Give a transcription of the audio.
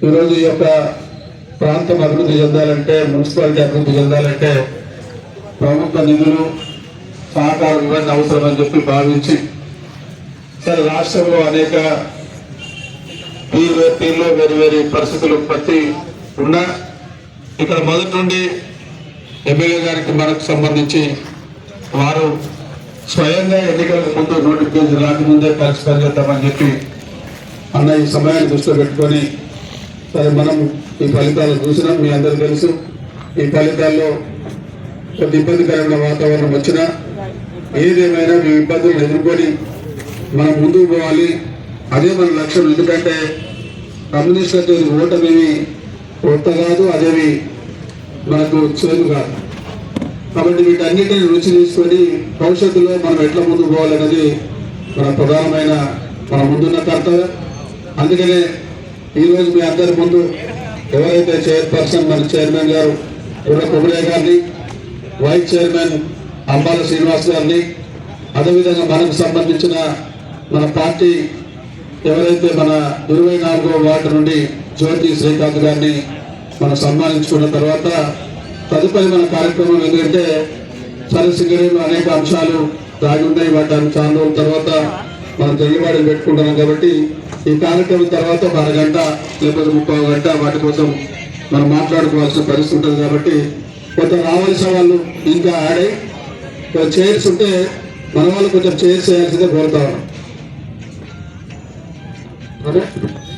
ఈరోజు ఈ యొక్క ప్రాంతం అభివృద్ధి చెందాలంటే, మున్సిపాలిటీ అభివృద్ధి చెందాలంటే ప్రభుత్వ నిధులు సహకారం ఇవన్నీ అవసరమని చెప్పి భావించి, సరే రాష్ట్రంలో అనేక తీరులో వేరు పరిస్థితులు ప్రతి ఉన్నా ఇక్కడ మొదటి నుండి ఎమ్మెల్యే గారికి మనకు సంబంధించి వారు స్వయంగా ఎన్నికలకు ముందు నోటిఫికేషన్ రాకముందే పరిష్కారం చేద్దామని చెప్పి అన్న ఈ సమయాన్ని దృష్టిలో పెట్టుకొని, సరే మనం ఈ ఫలితాలు చూసినాం, మీ అందరికీ తెలుసు. ఈ ఫలితాల్లో కొంత ఇబ్బందికరమైన వాతావరణం వచ్చినా ఏదేమైనా మీ ఇబ్బందులను ఎదుర్కొని మనం ముందుకు పోవాలి. అదే మన లక్ష్యం. ఎందుకంటే కమ్యూనిస్టులతో ఓటమేమి కొత్త కాదు, అదేమి మనకు చేదు కాదు. కాబట్టి వీటన్నిటిని రుచి తీసుకొని భవిష్యత్తులో మనం ఎట్లా ముందుకు పోవాలనేది మన ప్రధానమైన మన ముందున్న కర్తవ్యం. అందుకనే ఈరోజు మీ అందరి ముందు ఎవరైతే చైర్పర్సన్ మన చైర్మన్ గారు కొమరయ్య గారిని, వైస్ చైర్మన్ అంబాల శ్రీనివాస్ గారిని, అదేవిధంగా మనకు సంబంధించిన మన పార్టీ ఎవరైతే మన 24వ వార్డు నుండి జ్యోతి శ్రీకాంత్ గారిని మనం సన్మానించుకున్న తర్వాత తదుపరి మన కార్యక్రమం ఎందుకంటే సరసింగరేలో అనేక అంశాలు దాగి ఉన్నాయి. వాటి చాలా రోజుల తర్వాత మనం తెలుగుబాటులు పెట్టుకుంటున్నాం. కాబట్టి ఈ కార్యక్రమం తర్వాత ఒక అరగంట లేకపోతే 30 గంట వాటి కోసం మనం మాట్లాడుకోవాల్సిన పరిస్థితి ఉంటుంది. కాబట్టి కొంత రావాల్సిన వాళ్ళు ఇంకా యాడ్ అయ్యి కొంచెం చైర్స్ ఉంటే మన వాళ్ళు కొంచెం చైర్స్ చేయాల్సిందే కోరుతా ఉన్నాం.